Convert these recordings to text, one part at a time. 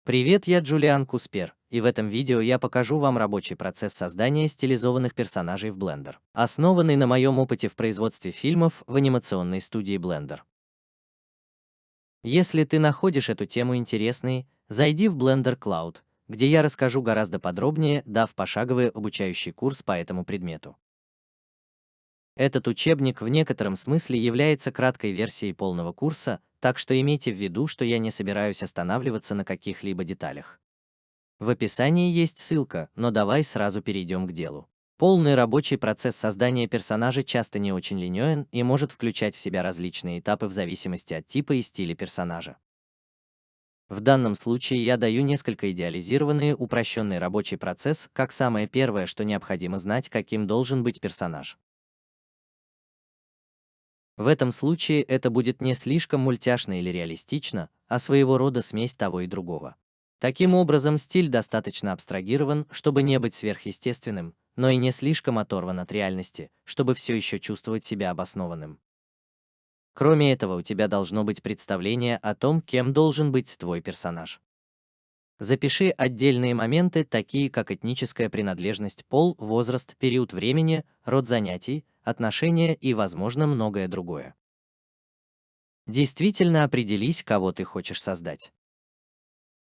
Привет, я Джулиан Куспер, и в этом видео я покажу вам рабочий процесс создания стилизованных персонажей в Blender, основанный на моем опыте в производстве фильмов в анимационной студии Blender. Если ты находишь эту тему интересной, зайди в Blender Cloud, где я расскажу гораздо подробнее, дав пошаговый обучающий курс по этому предмету. Этот учебник в некотором смысле является краткой версией полного курса, так что имейте в виду, что я не собираюсь останавливаться на каких-либо деталях. В описании есть ссылка, но давай сразу перейдем к делу. Полный рабочий процесс создания персонажа часто не очень линеен и может включать в себя различные этапы в зависимости от типа и стиля персонажа. В данном случае я даю несколько идеализированный упрощенный рабочий процесс, как самое первое, что необходимо знать, каким должен быть персонаж. В этом случае это будет не слишком мультяшно или реалистично, а своего рода смесь того и другого. Таким образом, стиль достаточно абстрагирован, чтобы не быть сверхъестественным, но и не слишком оторван от реальности, чтобы все еще чувствовать себя обоснованным. Кроме этого, у тебя должно быть представление о том, кем должен быть твой персонаж. Запиши отдельные моменты, такие как этническая принадлежность, пол, возраст, период времени, род занятий, отношения и, возможно, многое другое. Действительно определись, кого ты хочешь создать.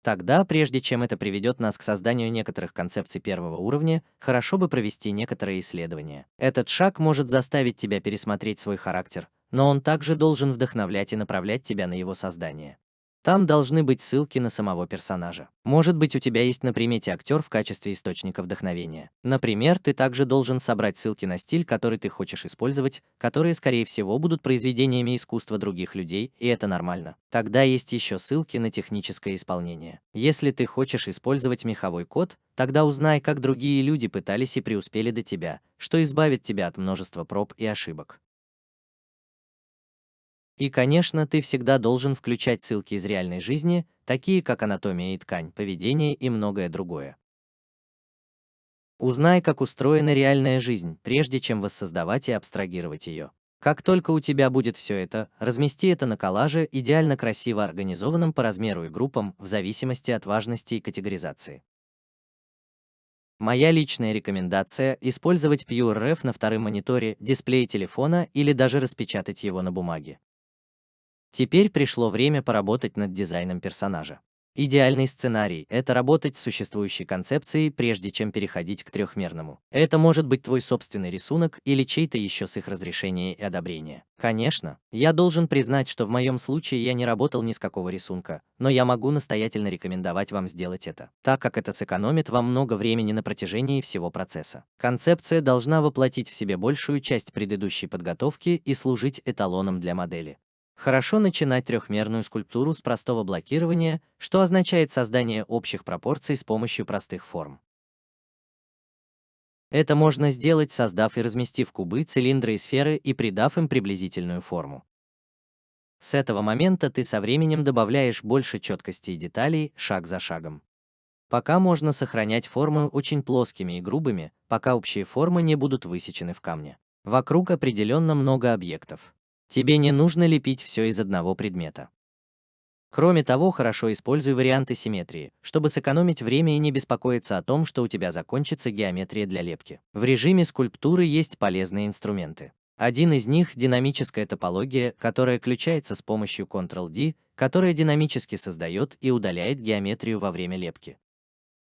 Тогда, прежде чем это приведет нас к созданию некоторых концепций первого уровня, хорошо бы провести некоторые исследования. Этот шаг может заставить тебя пересмотреть свой характер, но он также должен вдохновлять и направлять тебя на его создание. Там должны быть ссылки на самого персонажа. Может быть, у тебя есть на примете актер в качестве источника вдохновения. Например, ты также должен собрать ссылки на стиль, который ты хочешь использовать, которые, скорее всего, будут произведениями искусства других людей, и это нормально. Тогда есть еще ссылки на техническое исполнение. Если ты хочешь использовать меховой код, тогда узнай, как другие люди пытались и преуспели до тебя, что избавит тебя от множества проб и ошибок. И, конечно, ты всегда должен включать ссылки из реальной жизни, такие как анатомия и ткань, поведение и многое другое. Узнай, как устроена реальная жизнь, прежде чем воссоздавать и абстрагировать ее. Как только у тебя будет все это, размести это на коллаже, идеально красиво организованном по размеру и группам, в зависимости от важности и категоризации. Моя личная рекомендация – использовать PureRef на втором мониторе, дисплее телефона или даже распечатать его на бумаге. Теперь пришло время поработать над дизайном персонажа. Идеальный сценарий – это работать с существующей концепцией, прежде чем переходить к трехмерному. Это может быть твой собственный рисунок или чей-то еще с их разрешения и одобрения. Конечно, я должен признать, что в моем случае я не работал ни с какого рисунка, но я могу настоятельно рекомендовать вам сделать это, так как это сэкономит вам много времени на протяжении всего процесса. Концепция должна воплотить в себе большую часть предыдущей подготовки и служить эталоном для модели. Хорошо начинать трехмерную скульптуру с простого блокирования, что означает создание общих пропорций с помощью простых форм. Это можно сделать, создав и разместив кубы, цилиндры и сферы и придав им приблизительную форму. С этого момента ты со временем добавляешь больше четкости и деталей, шаг за шагом. Пока можно сохранять формы очень плоскими и грубыми, пока общие формы не будут высечены в камне. Вокруг определенно много объектов. Тебе не нужно лепить все из одного предмета. Кроме того, хорошо используй варианты симметрии, чтобы сэкономить время и не беспокоиться о том, что у тебя закончится геометрия для лепки. В режиме скульптуры есть полезные инструменты. Один из них – динамическая топология, которая включается с помощью Ctrl-D, которая динамически создает и удаляет геометрию во время лепки.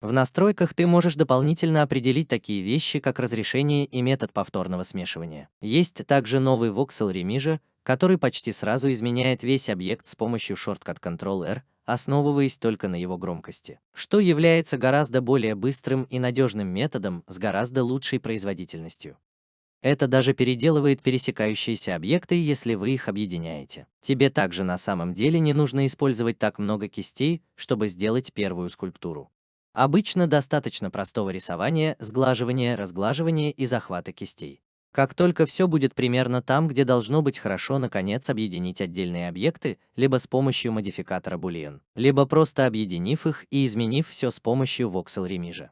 В настройках ты можешь дополнительно определить такие вещи, как разрешение и метод повторного смешивания. Есть также новый voxel Remija, который почти сразу изменяет весь объект с помощью шорткат Ctrl-R, основываясь только на его громкости, что является гораздо более быстрым и надежным методом с гораздо лучшей производительностью. Это даже переделывает пересекающиеся объекты, если вы их объединяете. Тебе также на самом деле не нужно использовать так много кистей, чтобы сделать первую скульптуру. Обычно достаточно простого рисования, сглаживания, разглаживания и захвата кистей. Как только все будет примерно там, где должно быть, хорошо наконец объединить отдельные объекты, либо с помощью модификатора Boolean, либо просто объединив их и изменив все с помощью voxel Remija.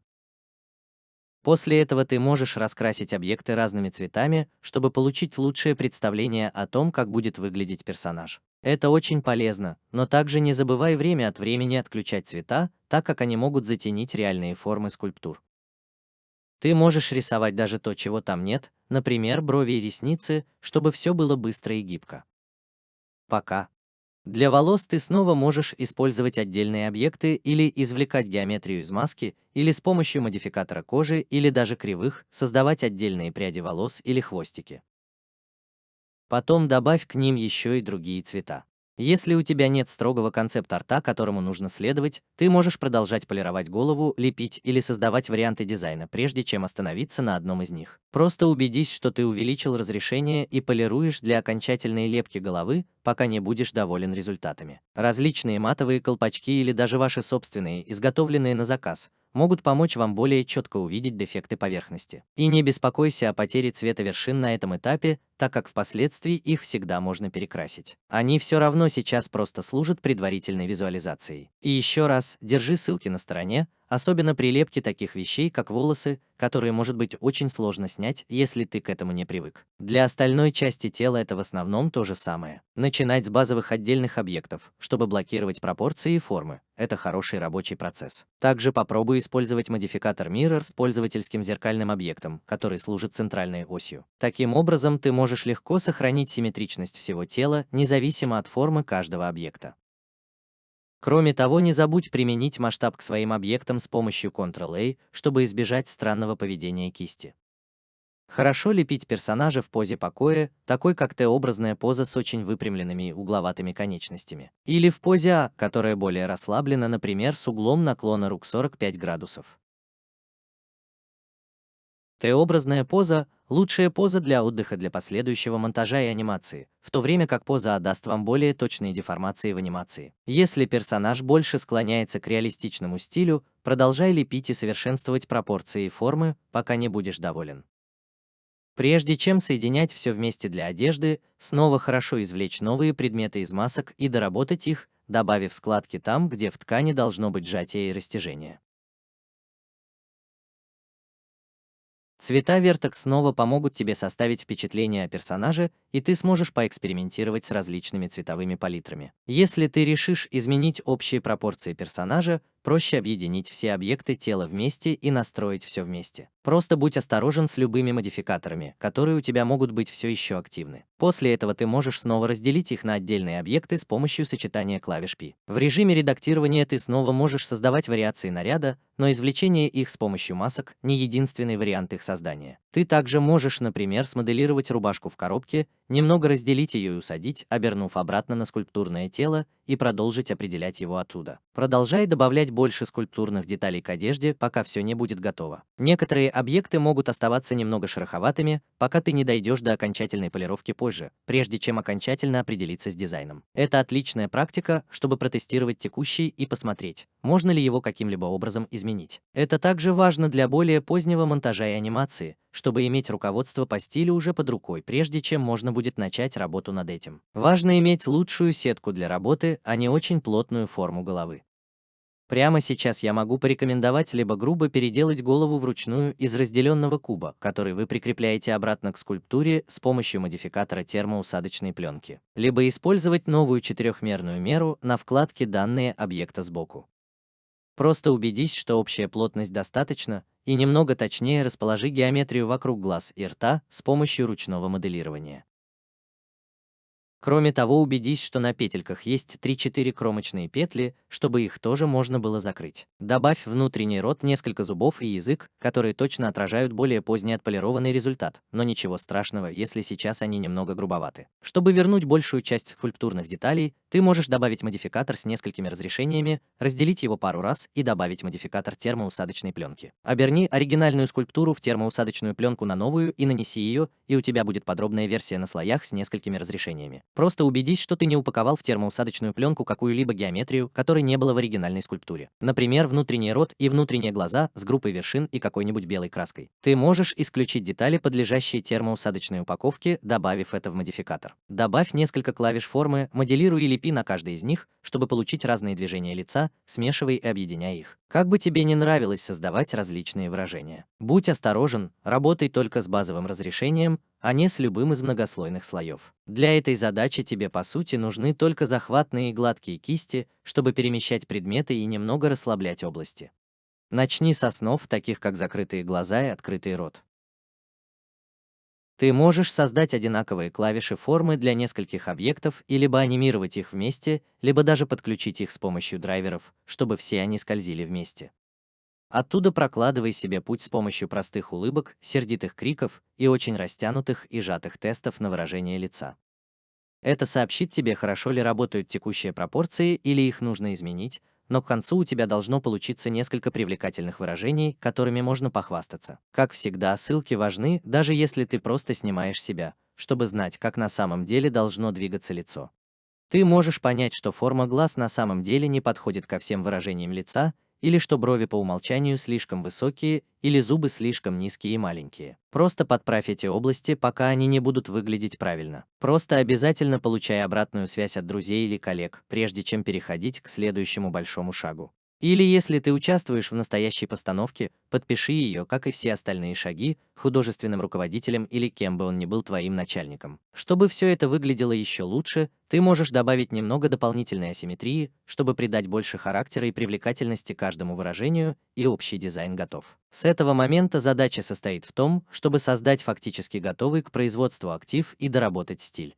После этого ты можешь раскрасить объекты разными цветами, чтобы получить лучшее представление о том, как будет выглядеть персонаж. Это очень полезно, но также не забывай время от времени отключать цвета, так как они могут затенить реальные формы скульптур. Ты можешь рисовать даже то, чего там нет, например, брови и ресницы, чтобы все было быстро и гибко. Пока. Для волос ты снова можешь использовать отдельные объекты или извлекать геометрию из маски, или с помощью модификатора кожи или даже кривых создавать отдельные пряди волос или хвостики. Потом добавь к ним еще и другие цвета. Если у тебя нет строгого концепта рта, которому нужно следовать, ты можешь продолжать полировать голову, лепить или создавать варианты дизайна, прежде чем остановиться на одном из них. Просто убедись, что ты увеличил разрешение и полируешь для окончательной лепки головы, пока не будешь доволен результатами. Различные матовые колпачки или даже ваши собственные, изготовленные на заказ, могут помочь вам более четко увидеть дефекты поверхности. И не беспокойся о потере цвета вершин на этом этапе, так как впоследствии их всегда можно перекрасить. Они все равно сейчас просто служат предварительной визуализацией. И еще раз, держи ссылки на стороне, особенно при лепке таких вещей, как волосы, которые может быть очень сложно снять, если ты к этому не привык. Для остальной части тела это в основном то же самое. Начинать с базовых отдельных объектов, чтобы блокировать пропорции и формы. Это хороший рабочий процесс. Также попробуй использовать модификатор Mirror с пользовательским зеркальным объектом, который служит центральной осью. Таким образом, ты можешь легко сохранить симметричность всего тела, независимо от формы каждого объекта. Кроме того, не забудь применить масштаб к своим объектам с помощью Ctrl-A, чтобы избежать странного поведения кисти. Хорошо лепить персонажа в позе покоя, такой как Т-образная поза с очень выпрямленными и угловатыми конечностями. Или в позе А, которая более расслаблена, например, с углом наклона рук 45 градусов. Т-образная поза – лучшая поза для отдыха для последующего монтажа и анимации, в то время как поза А даст вам более точные деформации в анимации. Если персонаж больше склоняется к реалистичному стилю, продолжай лепить и совершенствовать пропорции и формы, пока не будешь доволен. Прежде чем соединять все вместе для одежды, снова хорошо извлечь новые предметы из масок и доработать их, добавив складки там, где в ткани должно быть сжатие и растяжение. Цвета Vertex снова помогут тебе составить впечатление о персонаже, и ты сможешь поэкспериментировать с различными цветовыми палитрами. Если ты решишь изменить общие пропорции персонажа, проще объединить все объекты тела вместе и настроить все вместе. Просто будь осторожен с любыми модификаторами, которые у тебя могут быть все еще активны. После этого ты можешь снова разделить их на отдельные объекты с помощью сочетания клавиш P. В режиме редактирования ты снова можешь создавать вариации наряда, но извлечение их с помощью масок не единственный вариант их создания. Ты также можешь, например, смоделировать рубашку в коробке, немного разделить ее и усадить, обернув обратно на скульптурное тело, и продолжить определять его оттуда. Продолжай добавлять больше скульптурных деталей к одежде, пока все не будет готово. Некоторые объекты могут оставаться немного шероховатыми, пока ты не дойдешь до окончательной полировки позже, прежде чем окончательно определиться с дизайном. Это отличная практика, чтобы протестировать текущий и посмотреть, можно ли его каким-либо образом изменить. Это также важно для более позднего монтажа и анимации, чтобы иметь руководство по стилю уже под рукой, прежде чем можно будет начать работу над этим. Важно иметь лучшую сетку для работы, а не очень плотную форму головы. Прямо сейчас я могу порекомендовать либо грубо переделать голову вручную из разделенного куба, который вы прикрепляете обратно к скульптуре с помощью модификатора термоусадочной пленки, либо использовать новую четырехмерную меру на вкладке «Данные объекта» сбоку. Просто убедись, что общая плотность достаточно, и немного точнее расположи геометрию вокруг глаз и рта с помощью ручного моделирования. Кроме того, убедись, что на петельках есть 3-4 кромочные петли, чтобы их тоже можно было закрыть. Добавь в внутренний рот несколько зубов и язык, которые точно отражают более поздний отполированный результат, но ничего страшного, если сейчас они немного грубоваты. Чтобы вернуть большую часть скульптурных деталей, ты можешь добавить модификатор с несколькими разрешениями, разделить его пару раз и добавить модификатор термоусадочной пленки. Оберни оригинальную скульптуру в термоусадочную пленку на новую и нанеси ее, и у тебя будет подробная версия на слоях с несколькими разрешениями. Просто убедись, что ты не упаковал в термоусадочную пленку какую-либо геометрию, которой не было в оригинальной скульптуре. Например, внутренний рот и внутренние глаза с группой вершин и какой-нибудь белой краской. Ты можешь исключить детали, подлежащие термоусадочной упаковке, добавив это в модификатор. Добавь несколько клавиш формы, моделируй и лепи на каждой из них, чтобы получить разные движения лица, смешивай и объединяй их. Как бы тебе ни нравилось создавать различные выражения, будь осторожен, работай только с базовым разрешением, а не с любым из многослойных слоев. Для этой задачи тебе по сути нужны только захватные и гладкие кисти, чтобы перемещать предметы и немного расслаблять области. Начни с основ, таких как закрытые глаза и открытый рот. Ты можешь создать одинаковые клавиши формы для нескольких объектов и либо анимировать их вместе, либо даже подключить их с помощью драйверов, чтобы все они скользили вместе. Оттуда прокладывай себе путь с помощью простых улыбок, сердитых криков и очень растянутых и сжатых тестов на выражение лица. Это сообщит тебе, хорошо ли работают текущие пропорции или их нужно изменить, но к концу у тебя должно получиться несколько привлекательных выражений, которыми можно похвастаться. Как всегда, ссылки важны, даже если ты просто снимаешь себя, чтобы знать, как на самом деле должно двигаться лицо. Ты можешь понять, что форма глаз на самом деле не подходит ко всем выражениям лица, или что брови по умолчанию слишком высокие, или зубы слишком низкие и маленькие. Просто подправь эти области, пока они не будут выглядеть правильно. Просто обязательно получай обратную связь от друзей или коллег, прежде чем переходить к следующему большому шагу. Или если ты участвуешь в настоящей постановке, подпиши ее, как и все остальные шаги, художественным руководителем или кем бы он ни был твоим начальником. Чтобы все это выглядело еще лучше, ты можешь добавить немного дополнительной асимметрии, чтобы придать больше характера и привлекательности каждому выражению, и общий дизайн готов. С этого момента задача состоит в том, чтобы создать фактически готовый к производству актив и доработать стиль.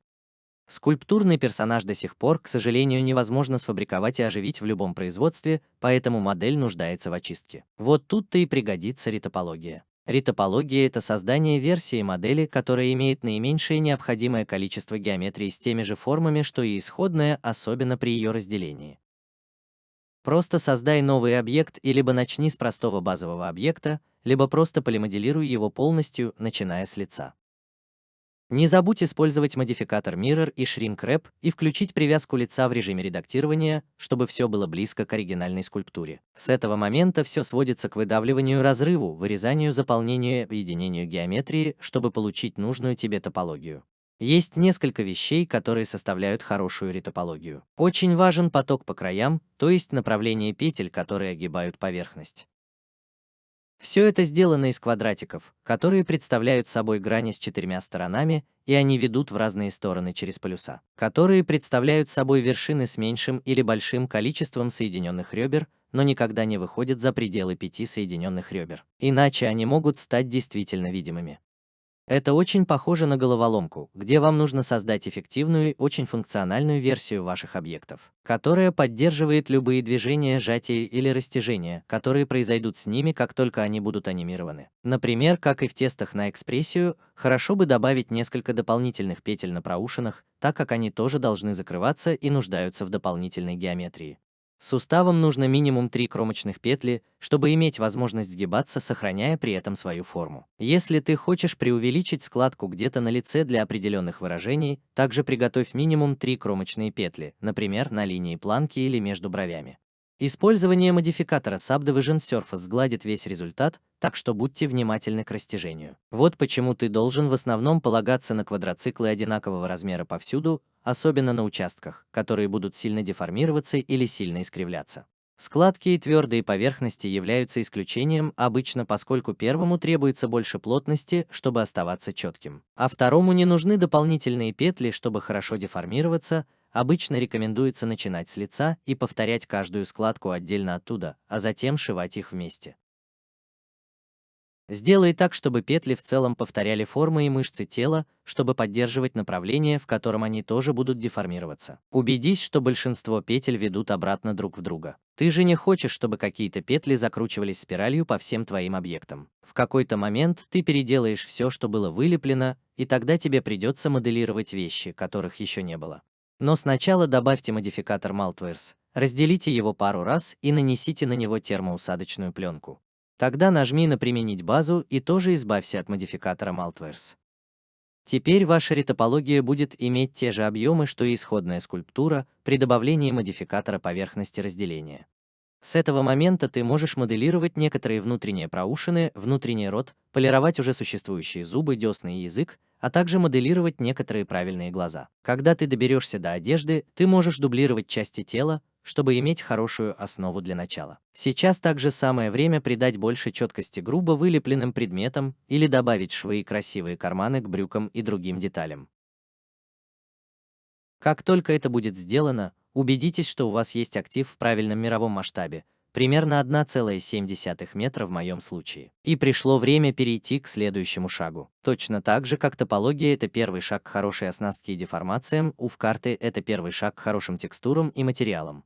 Скульптурный персонаж до сих пор, к сожалению, невозможно сфабриковать и оживить в любом производстве, поэтому модель нуждается в очистке. Вот тут-то и пригодится ретопология. Ретопология — это создание версии модели, которая имеет наименьшее необходимое количество геометрии с теми же формами, что и исходная, особенно при ее разделении. Просто создай новый объект и либо начни с простого базового объекта, либо просто полимоделируй его полностью, начиная с лица. Не забудь использовать модификатор Mirror и Shrink Wrap и включить привязку лица в режиме редактирования, чтобы все было близко к оригинальной скульптуре. С этого момента все сводится к выдавливанию разрыву, вырезанию, заполнению и объединению геометрии, чтобы получить нужную тебе топологию. Есть несколько вещей, которые составляют хорошую ретопологию. Очень важен поток по краям, то есть направление петель, которые огибают поверхность. Все это сделано из квадратиков, которые представляют собой грани с четырьмя сторонами, и они ведут в разные стороны через полюса, которые представляют собой вершины с меньшим или большим количеством соединенных ребер, но никогда не выходят за пределы 5 соединенных ребер. Иначе они могут стать действительно видимыми. Это очень похоже на головоломку, где вам нужно создать эффективную и очень функциональную версию ваших объектов, которая поддерживает любые движения, сжатия или растяжения, которые произойдут с ними, как только они будут анимированы. Например, как и в тестах на экспрессию, хорошо бы добавить несколько дополнительных петель на проушинах, так как они тоже должны закрываться и нуждаются в дополнительной геометрии. Суставам нужно минимум 3 кромочных петли, чтобы иметь возможность сгибаться, сохраняя при этом свою форму. Если ты хочешь преувеличить складку где-то на лице для определенных выражений, также приготовь минимум 3 кромочные петли, например, на линии планки или между бровями. Использование модификатора Subdivision Surface сгладит весь результат, так что будьте внимательны к растяжению. Вот почему ты должен в основном полагаться на квадроциклы одинакового размера повсюду, особенно на участках, которые будут сильно деформироваться или сильно искривляться. Складки и твердые поверхности являются исключением обычно, поскольку первому требуется больше плотности, чтобы оставаться четким, а второму не нужны дополнительные петли, чтобы хорошо деформироваться. Обычно рекомендуется начинать с лица и повторять каждую складку отдельно оттуда, а затем сшивать их вместе. Сделай так, чтобы петли в целом повторяли формы и мышцы тела, чтобы поддерживать направление, в котором они тоже будут деформироваться. Убедись, что большинство петель ведут обратно друг в друга. Ты же не хочешь, чтобы какие-то петли закручивались спиралью по всем твоим объектам. В какой-то момент ты переделаешь все, что было вылеплено, и тогда тебе придется моделировать вещи, которых еще не было. Но сначала добавьте модификатор Maltwares, разделите его пару раз и нанесите на него термоусадочную пленку. Тогда нажми на «Применить базу» и тоже избавься от модификатора Maltwares. Теперь ваша ретопология будет иметь те же объемы, что и исходная скульптура, при добавлении модификатора поверхности разделения. С этого момента ты можешь моделировать некоторые внутренние проушины, внутренний рот, полировать уже существующие зубы, десны и язык, а также моделировать некоторые правильные глаза. Когда ты доберешься до одежды, ты можешь дублировать части тела, чтобы иметь хорошую основу для начала. Сейчас также самое время придать больше четкости грубо вылепленным предметам или добавить швы и красивые карманы к брюкам и другим деталям. Как только это будет сделано, убедитесь, что у вас есть актив в правильном мировом масштабе, примерно 1,7 метра в моем случае. И пришло время перейти к следующему шагу. Точно так же, как топология — это первый шаг к хорошей оснастке и деформациям, UV-карты — это первый шаг к хорошим текстурам и материалам.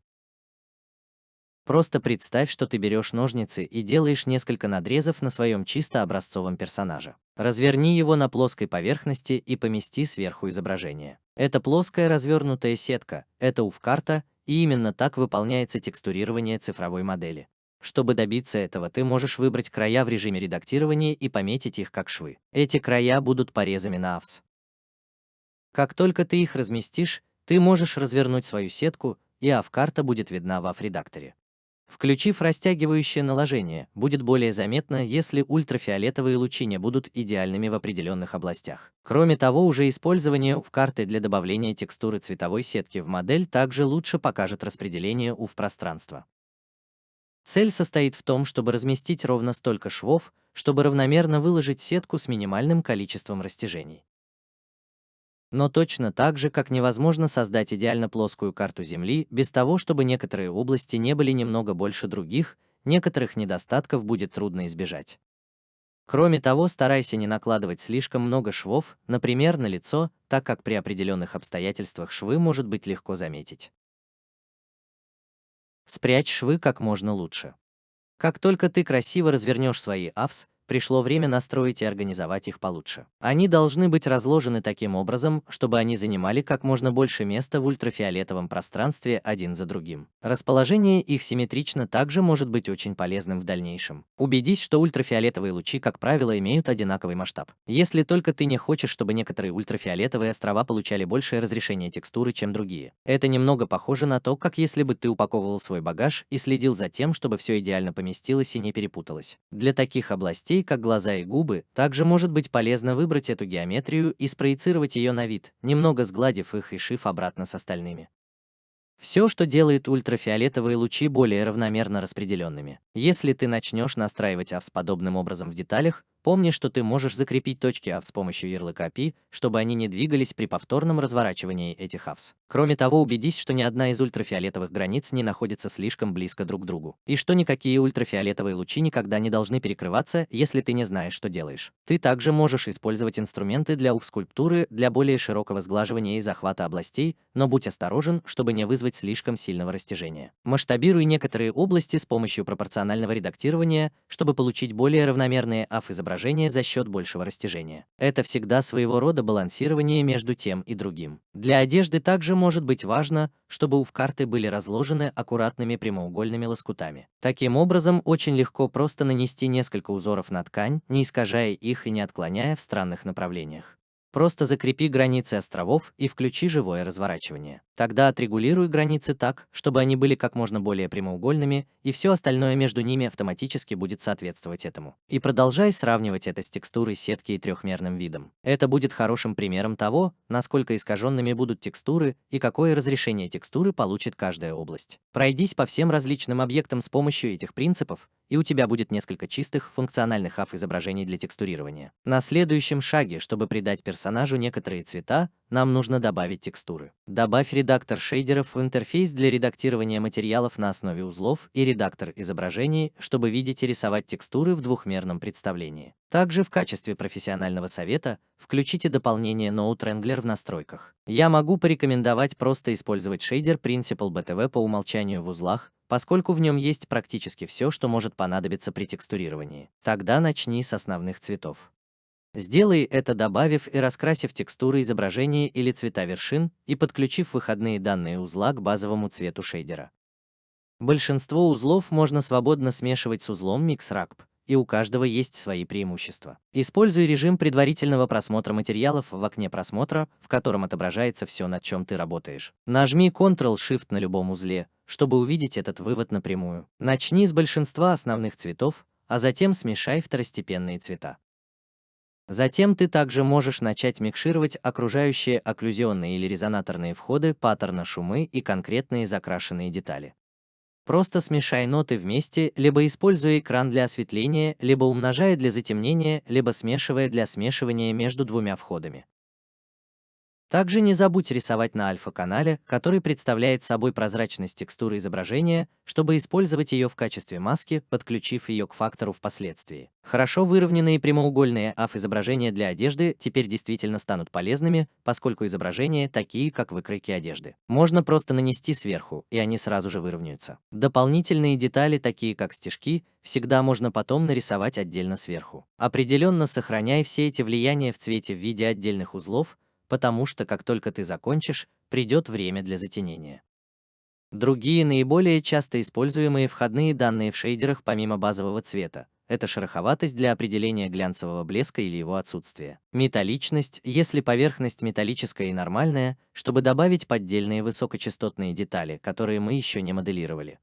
Просто представь, что ты берешь ножницы и делаешь несколько надрезов на своем чисто образцовом персонаже. Разверни его на плоской поверхности и помести сверху изображение. Это плоская развернутая сетка, это UV-карта, и именно так выполняется текстурирование цифровой модели. Чтобы добиться этого, ты можешь выбрать края в режиме редактирования и пометить их как швы. Эти края будут порезами на AVS. Как только ты их разместишь, ты можешь развернуть свою сетку, и AV-карта будет видна в AV-редакторе. Включив растягивающее наложение, будет более заметно, если ультрафиолетовые лучи не будут идеальными в определенных областях. Кроме того, уже использование UV-карты для добавления текстуры цветовой сетки в модель также лучше покажет распределение UV-пространства. Цель состоит в том, чтобы разместить ровно столько швов, чтобы равномерно выложить сетку с минимальным количеством растяжений. Но точно так же, как невозможно создать идеально плоскую карту Земли без того, чтобы некоторые области не были немного больше других, некоторых недостатков будет трудно избежать. Кроме того, старайся не накладывать слишком много швов, например, на лицо, так как при определенных обстоятельствах швы может быть легко заметить. Спрячь швы как можно лучше. Как только ты красиво развернешь свои AVS, пришло время настроить и организовать их получше. Они должны быть разложены таким образом, чтобы они занимали как можно больше места в ультрафиолетовом пространстве один за другим. Расположение их симметрично также может быть очень полезным в дальнейшем. Убедись, что ультрафиолетовые лучи, как правило, имеют одинаковый масштаб. Если только ты не хочешь, чтобы некоторые ультрафиолетовые острова получали большее разрешение текстуры, чем другие. Это немного похоже на то, как если бы ты упаковывал свой багаж и следил за тем, чтобы все идеально поместилось и не перепуталось. Для таких областей, как глаза и губы, также может быть полезно выбрать эту геометрию и спроецировать ее на вид, немного сгладив их и шив обратно с остальными. Все, что делает ультрафиолетовые лучи более равномерно распределенными. Если ты начнешь настраивать AVS подобным образом в деталях, помни, что ты можешь закрепить точки AVS с помощью ярлыка P, чтобы они не двигались при повторном разворачивании этих AVS. Кроме того, убедись, что ни одна из ультрафиолетовых границ не находится слишком близко друг к другу, и что никакие ультрафиолетовые лучи никогда не должны перекрываться, если ты не знаешь, что делаешь. Ты также можешь использовать инструменты для UV-скульптуры для более широкого сглаживания и захвата областей, но будь осторожен, чтобы не вызвать слишком сильного растяжения. Масштабируй некоторые области с помощью пропорционального редактирования, чтобы получить более равномерные AV-изображения за счет большего растяжения. Это всегда своего рода балансирование между тем и другим. Для одежды также может быть важно, чтобы UV-карты были разложены аккуратными прямоугольными лоскутами. Таким образом, очень легко просто нанести несколько узоров на ткань, не искажая их и не отклоняя в странных направлениях. Просто закрепи границы островов и включи живое разворачивание. Тогда отрегулируй границы так, чтобы они были как можно более прямоугольными, и все остальное между ними автоматически будет соответствовать этому. И продолжай сравнивать это с текстурой сетки и трехмерным видом. Это будет хорошим примером того, насколько искаженными будут текстуры и какое разрешение текстуры получит каждая область. Пройдись по всем различным объектам с помощью этих принципов, и у тебя будет несколько чистых, функциональных AV-изображений для текстурирования. На следующем шаге, чтобы придать персонажу некоторые цвета, нам нужно добавить текстуры. Добавь редактор шейдеров в интерфейс для редактирования материалов на основе узлов и редактор изображений, чтобы видеть и рисовать текстуры в двухмерном представлении. Также в качестве профессионального совета включите дополнение Node Wrangler в настройках. Я могу порекомендовать просто использовать шейдер Principled BTV по умолчанию в узлах, поскольку в нем есть практически все, что может понадобиться при текстурировании. Тогда начни с основных цветов. Сделай это, добавив и раскрасив текстуры изображения или цвета вершин и подключив выходные данные узла к базовому цвету шейдера. Большинство узлов можно свободно смешивать с узлом MixRACP, и у каждого есть свои преимущества. Используй режим предварительного просмотра материалов в окне просмотра, в котором отображается все, над чем ты работаешь. Нажми Ctrl-Shift на любом узле, чтобы увидеть этот вывод напрямую. Начни с большинства основных цветов, а затем смешай второстепенные цвета. Затем ты также можешь начать микшировать окружающие окклюзионные или резонаторные входы, паттерна шумы и конкретные закрашенные детали. Просто смешай ноты вместе, либо используя экран для осветления, либо умножая для затемнения, либо смешивая для смешивания между двумя входами. Также не забудь рисовать на альфа-канале, который представляет собой прозрачность текстуры изображения, чтобы использовать ее в качестве маски, подключив ее к фактору впоследствии. Хорошо выровненные прямоугольные AF-изображения для одежды теперь действительно станут полезными, поскольку изображения такие, как выкройки одежды, можно просто нанести сверху, и они сразу же выровняются. Дополнительные детали, такие как стежки, всегда можно потом нарисовать отдельно сверху. Определенно сохраняй все эти влияния в цвете в виде отдельных узлов, потому что как только ты закончишь, придет время для затенения. Другие наиболее часто используемые входные данные в шейдерах помимо базового цвета — это шероховатость для определения глянцевого блеска или его отсутствия, металличность, если поверхность металлическая и нормальная, чтобы добавить поддельные высокочастотные детали, которые мы еще не моделировали.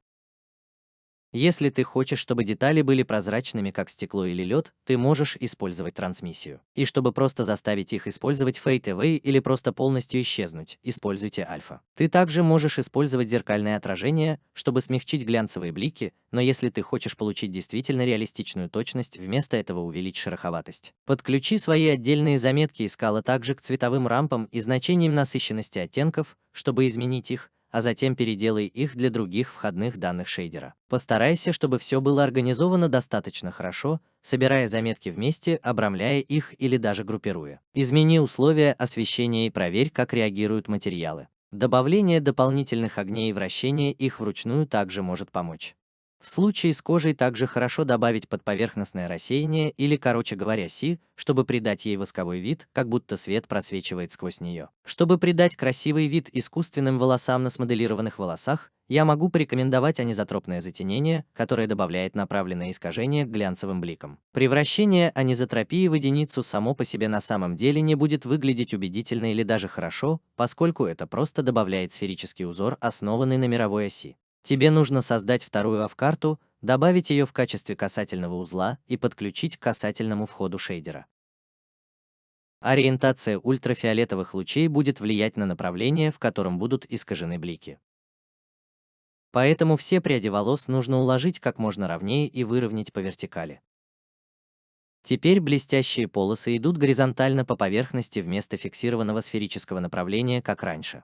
Если ты хочешь, чтобы детали были прозрачными, как стекло или лед, ты можешь использовать трансмиссию. И чтобы просто заставить их использовать Fade Away или просто полностью исчезнуть, используйте альфа. Ты также можешь использовать зеркальное отражение, чтобы смягчить глянцевые блики, но если ты хочешь получить действительно реалистичную точность, вместо этого увеличь шероховатость. Подключи свои отдельные заметки из скала также к цветовым рампам и значениям насыщенности оттенков, чтобы изменить их, а затем переделай их для других входных данных шейдера. Постарайся, чтобы все было организовано достаточно хорошо, собирая заметки вместе, обрамляя их или даже группируя. Измени условия освещения и проверь, как реагируют материалы. Добавление дополнительных огней и вращение их вручную также может помочь. В случае с кожей также хорошо добавить подповерхностное рассеяние или, короче говоря, си, чтобы придать ей восковой вид, как будто свет просвечивает сквозь нее. Чтобы придать красивый вид искусственным волосам на смоделированных волосах, я могу порекомендовать анизотропное затенение, которое добавляет направленное искажение к глянцевым бликам. Превращение анизотропии в единицу само по себе на самом деле не будет выглядеть убедительно или даже хорошо, поскольку это просто добавляет сферический узор, основанный на мировой оси. Тебе нужно создать вторую AV-карту, добавить ее в качестве касательного узла и подключить к касательному входу шейдера. Ориентация ультрафиолетовых лучей будет влиять на направление, в котором будут искажены блики. Поэтому все пряди волос нужно уложить как можно ровнее и выровнять по вертикали. Теперь блестящие полосы идут горизонтально по поверхности вместо фиксированного сферического направления, как раньше.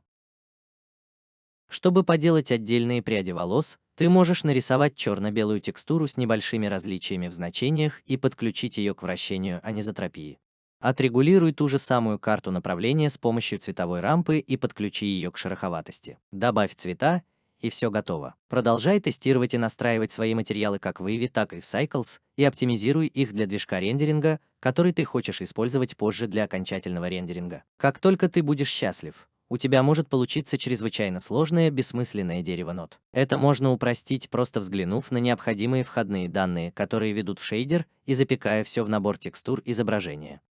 Чтобы поделать отдельные пряди волос, ты можешь нарисовать черно-белую текстуру с небольшими различиями в значениях и подключить ее к вращению анизотропии. Отрегулируй ту же самую карту направления с помощью цветовой рампы и подключи ее к шероховатости. Добавь цвета, и все готово. Продолжай тестировать и настраивать свои материалы как в Eevee, так и в Cycles, и оптимизируй их для движка рендеринга, который ты хочешь использовать позже для окончательного рендеринга. Как только ты будешь счастлив, у тебя может получиться чрезвычайно сложное, бессмысленное дерево нот. Это можно упростить, просто взглянув на необходимые входные данные, которые ведут в шейдер, и запекая все в набор текстур изображения.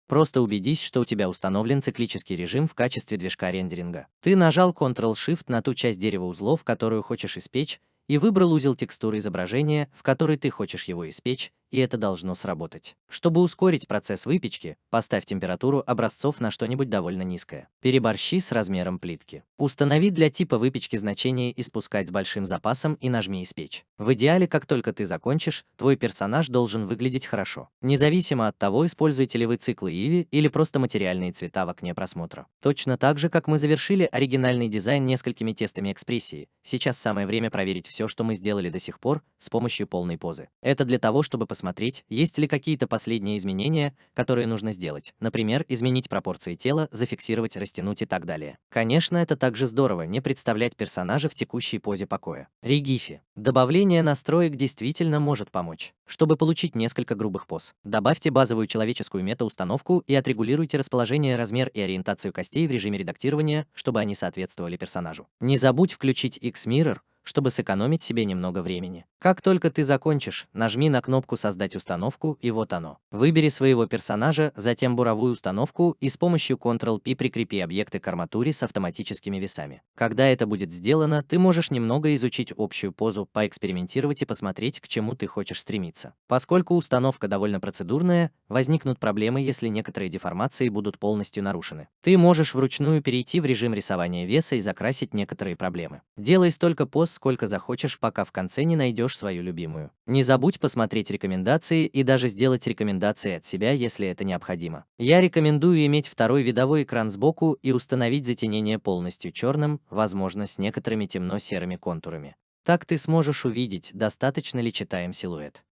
Просто убедись, что у тебя установлен циклический режим в качестве движка рендеринга. Ты нажал Ctrl-Shift на ту часть дерева узлов, которую хочешь испечь, и выбрал узел текстуры изображения, в который ты хочешь его испечь, и это должно сработать. Чтобы ускорить процесс выпечки, поставь температуру образцов на что-нибудь довольно низкое. Переборщи с размером плитки. Установи для типа выпечки значение «Испускать с большим запасом» и нажми «Испечь». В идеале, как только ты закончишь, твой персонаж должен выглядеть хорошо. Независимо от того, используете ли вы циклы Eevee или просто материальные цвета в окне просмотра. Точно так же, как мы завершили оригинальный дизайн несколькими тестами экспрессии, сейчас самое время проверить все, что мы сделали до сих пор, с помощью полной позы. Это для того, чтобы посмотреть, есть ли какие-то последние изменения, которые нужно сделать. Например, изменить пропорции тела, зафиксировать, растянуть и так далее. Конечно, это также здорово не представлять персонажа в текущей позе покоя. Регифи. Добавление настроек действительно может помочь. Чтобы получить несколько грубых поз, добавьте базовую человеческую метаустановку и отрегулируйте расположение, размер и ориентацию костей в режиме редактирования, чтобы они соответствовали персонажу. Не забудь включить X-Mirror, чтобы сэкономить себе немного времени. Как только ты закончишь, нажми на кнопку «Создать установку» и вот оно. Выбери своего персонажа, затем буровую установку и с помощью Ctrl-P прикрепи объекты к арматуре с автоматическими весами. Когда это будет сделано, ты можешь немного изучить общую позу, поэкспериментировать и посмотреть, к чему ты хочешь стремиться. Поскольку установка довольно процедурная, возникнут проблемы, если некоторые деформации будут полностью нарушены. Ты можешь вручную перейти в режим рисования веса и закрасить некоторые проблемы. Делай столько поз, сколько захочешь, пока в конце не найдешь свою любимую. Не забудь посмотреть рекомендации и даже сделать рекомендации от себя, если это необходимо. Я рекомендую иметь второй видовой экран сбоку и установить затенение полностью черным, возможно, с некоторыми темно-серыми контурами. Так ты сможешь увидеть, достаточно ли читаем силуэт.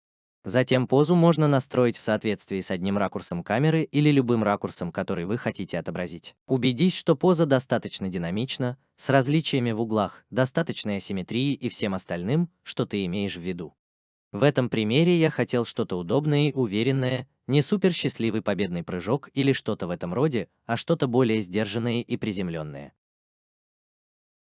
Затем позу можно настроить в соответствии с одним ракурсом камеры или любым ракурсом, который вы хотите отобразить. Убедись, что поза достаточно динамична, с различиями в углах, достаточной асимметрией и всем остальным, что ты имеешь в виду. В этом примере я хотел что-то удобное и уверенное, не супер счастливый победный прыжок или что-то в этом роде, а что-то более сдержанное и приземленное.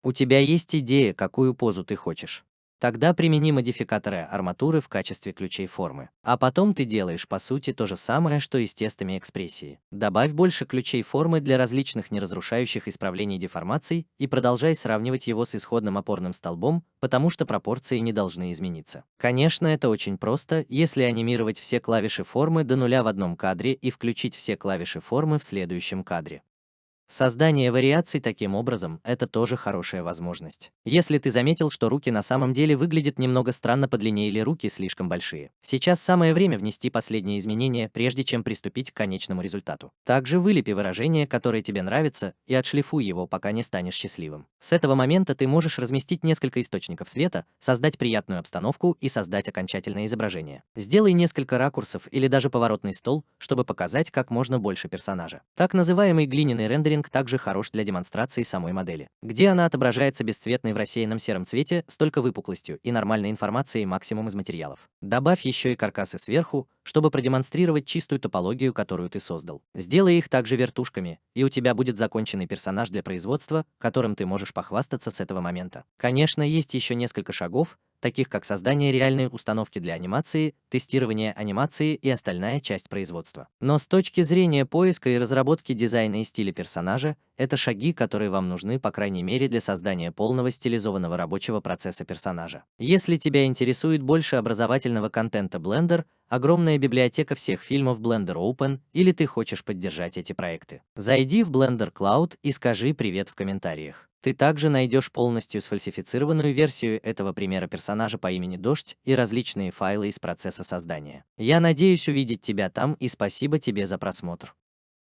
У тебя есть идея, какую позу ты хочешь? Тогда примени модификаторы арматуры в качестве ключей формы. А потом ты делаешь по сути то же самое, что и с тестами экспрессии. Добавь больше ключей формы для различных неразрушающих исправлений деформаций и продолжай сравнивать его с исходным опорным столбом, потому что пропорции не должны измениться. Конечно, это очень просто, если анимировать все клавиши формы до нуля в одном кадре и включить все клавиши формы в следующем кадре. Создание вариаций таким образом – это тоже хорошая возможность. Если ты заметил, что руки на самом деле выглядят немного странно по длине или руки слишком большие, сейчас самое время внести последние изменения, прежде чем приступить к конечному результату. Также вылепи выражение, которое тебе нравится, и отшлифуй его, пока не станешь счастливым. С этого момента ты можешь разместить несколько источников света, создать приятную обстановку и создать окончательное изображение. Сделай несколько ракурсов или даже поворотный стол, чтобы показать как можно больше персонажа. Так называемый глиняный рендеринг также хорош для демонстрации самой модели, где она отображается бесцветной в рассеянном сером цвете с только выпуклостью и нормальной информацией максимум из материалов. Добавь еще и каркасы сверху, чтобы продемонстрировать чистую топологию, которую ты создал. Сделай их также вертушками, и у тебя будет законченный персонаж для производства, которым ты можешь похвастаться с этого момента. Конечно, есть еще несколько шагов, таких как создание реальной установки для анимации, тестирование анимации и остальная часть производства. Но с точки зрения поиска и разработки дизайна и стиля персонажа, это шаги, которые вам нужны, по крайней мере, для создания полного стилизованного рабочего процесса персонажа. Если тебя интересует больше образовательного контента Blender, огромная библиотека всех фильмов Blender Open, или ты хочешь поддержать эти проекты, зайди в Blender Cloud и скажи привет в комментариях. Ты также найдешь полностью сфальсифицированную версию этого примера персонажа по имени Дождь и различные файлы из процесса создания. Я надеюсь увидеть тебя там и спасибо тебе за просмотр.